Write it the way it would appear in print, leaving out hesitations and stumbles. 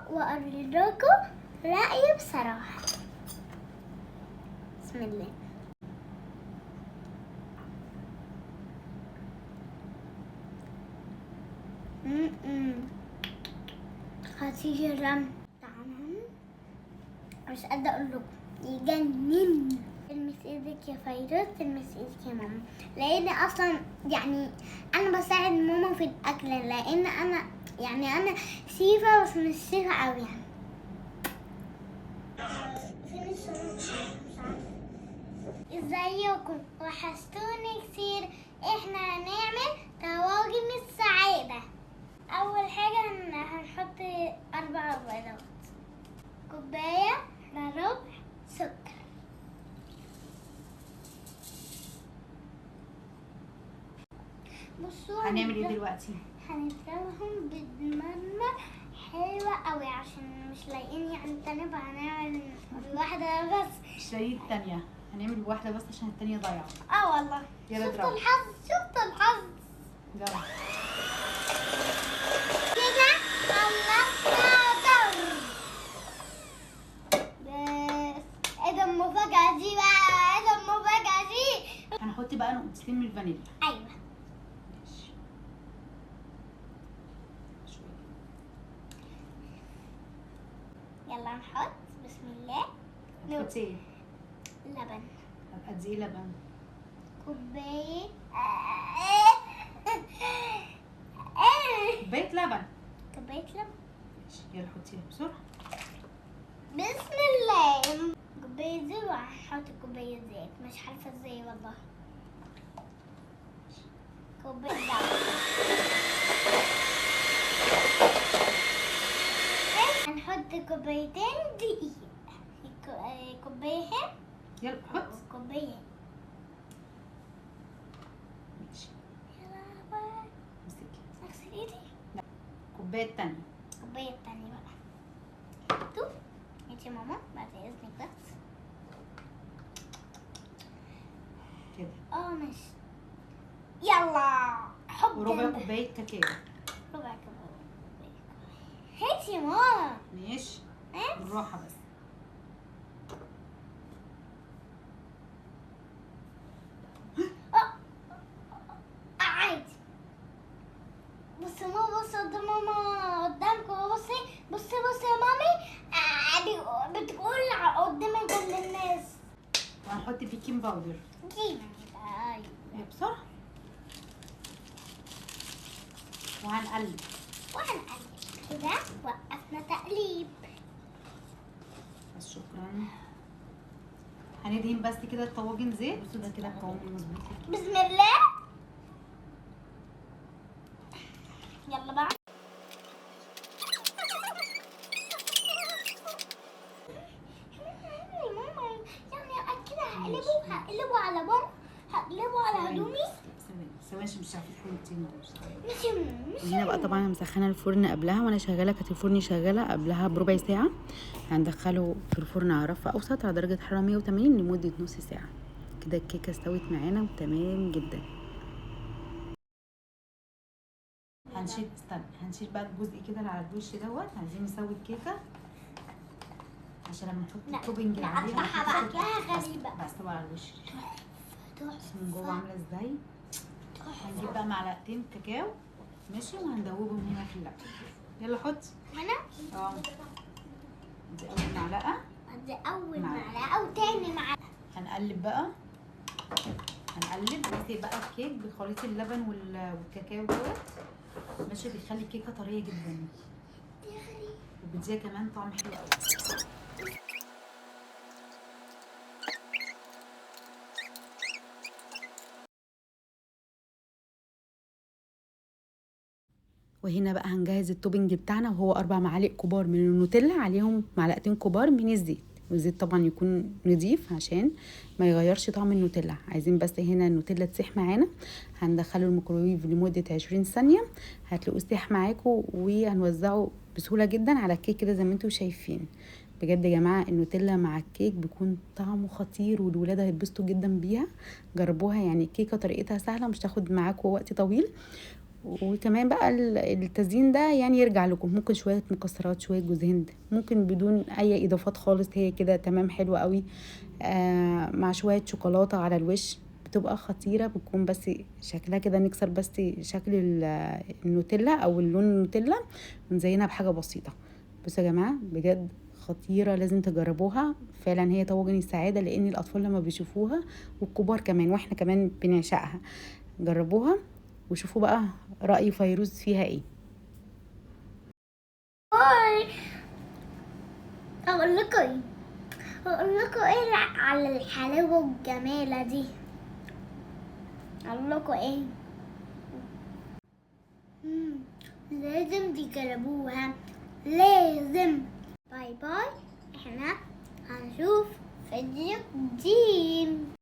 واقول لكم رأيي بصراحة. بسم الله. خطيرة طعمهم مش قادرة اقول لكم، يجنن. تلمس ايدك يا فيروز، تلمس ايدك يا ماما، لان اصلا يعني انا بساعد ماما في الاكل، لان انا سيفة بس مش سيفة قوي يعني. ازيكم؟ وحشتوني كتير. احنا هنعمل طواجن السعادة. اول حاجة هنحط 4 بيضات، كوباية الا ربع سكر. بصوا هنعمل ايه دلوقتي؟ هنضربهم بالمرمى حلوة قوي عشان مش لاقيين يعني التانية، فهنعمل بواحدة بس. مش لاقيين التانية، هنعمل بواحدة بس عشان التانية ضايعة. والله. يلا شفت اضرب. الحظ، شفت الحظ. يلا كده خلصنا ضرب. بس ايه ده المفاجأة دي بقى؟ ايه ده المفاجأة دي؟ هنحط بقى نقطتين من الفانيليا. ايوه. ماشي. شوية. يلا نحط. بسم الله. هتحطي ايه؟ لبن. قد ايه لبن؟ كوباية. كوباية لبن. كوباية لبن. ماشي يلا حطيها بسرعة. بسم الله. كوباية زيت وهحط كوباية زيت، مش عارفة ازاي والله. كوباية لبن. هنحط كوبايتين دقيق. كوباية. يلا حط. كوباية. ماشي. يلا بقى. امسكي. اغسل ايدي. الكوباية التانية. الكوباية التانية بقى. حطوا. انتي ماما بعد اذنك بس. كده. ماشي. يلا حط وربع كوباية كاكاو. ربع كوباية. هاتي يا ماما. ماشي. ايه؟ بالراحة بس. عادي. بصي ماما، بصي قدام ماما، قدامكم. بصي يا مامي. بتقول قدام كل الناس. وهنحط بيكنج باودر. جينا. ايه بسرعة. وهنقلب. وهنقلب كده. وقفنا تقليب. بس شكرا. هندهن بس كده الطواجن زيت. بصوا ده كده القوام المظبوط. بسم الله. يلا بقى. ماما يعني كده هقلبه على بره، هقلبه على هدومي. ثواني مش عارفه الفرن. مش هنا بقى طبعا انا مسخنه الفرن قبلها، وانا شغاله كانت الفرن شغاله قبلها بربع ساعه. هندخله في الفرن على رف اوسط على درجه حراره 180 لمده نص ساعه. كده الكيكه استوت معانا وتمام جدا. هنشيل بقى الجزء كده اللي على الوش دوت. عايزين نسوي الكيكه عشان لما نحط التوبنج اللي عليها بقى كده غريبه. بس طبعا على الوش من جوه عامله ازاي. هنجيب بقى معلقتين كاكاو ماشي، وهندوبهم هنا في اللبن. يلا حط هنا. دي اول معلقه. دي اول معلقه وتاني معلقه. هنقلب بقى. نسيب بقى الكيك بخليط اللبن والكاكاو دوت ماشي، بيخلي الكيكه طريه جدا وبيديها كمان طعم حلو قوي. وهنا بقى هنجهز التوبنج بتاعنا، وهو 4 معالق كبار من النوتيلا عليهم معلقتين كبار من الزيت. والزيت طبعا يكون نضيف عشان ما يغيرش طعم النوتيلا. عايزين بس هنا النوتيلا تسيح معانا. هندخله الميكروويف لمده 20 ثانيه، هتلاقوه سيح معاكم، وهنوزعه بسهوله جدا على الكيك كده زي ما انتم شايفين. بجد يا جماعه النوتيلا مع الكيك بيكون طعمه خطير، والولاد هيتبسطوا جدا بيها. جربوها، يعني الكيكه طريقتها سهله، مش تاخد معاكم وقت طويل، وكمان بقى التزيين ده يعني يرجع لكم، ممكن شويه مكسرات، شويه جوز هند، ممكن بدون اي اضافات خالص، هي كده تمام حلوه قوي. مع شويه شوكولاته على الوش بتبقى خطيره، بتكون بس شكلها كده، نكسر بس شكل النوتيلا او اللون النوتيلا ونزينها بحاجه بسيطه. بصوا يا جماعه بجد خطيره، لازم تجربوها فعلا، هي طواجن السعاده، لان الاطفال لما بيشوفوها والكبار كمان واحنا كمان بنعشقها. جربوها وشوفوا بقى رأي فيروز فيها ايه. هاي، اقول لكم ايه، اقول لكم ايه على الحلاوه الجميله دي، اقول لكم ايه، لازم تجربوها، لازم. باي باي، احنا هنشوف فيديو جديد.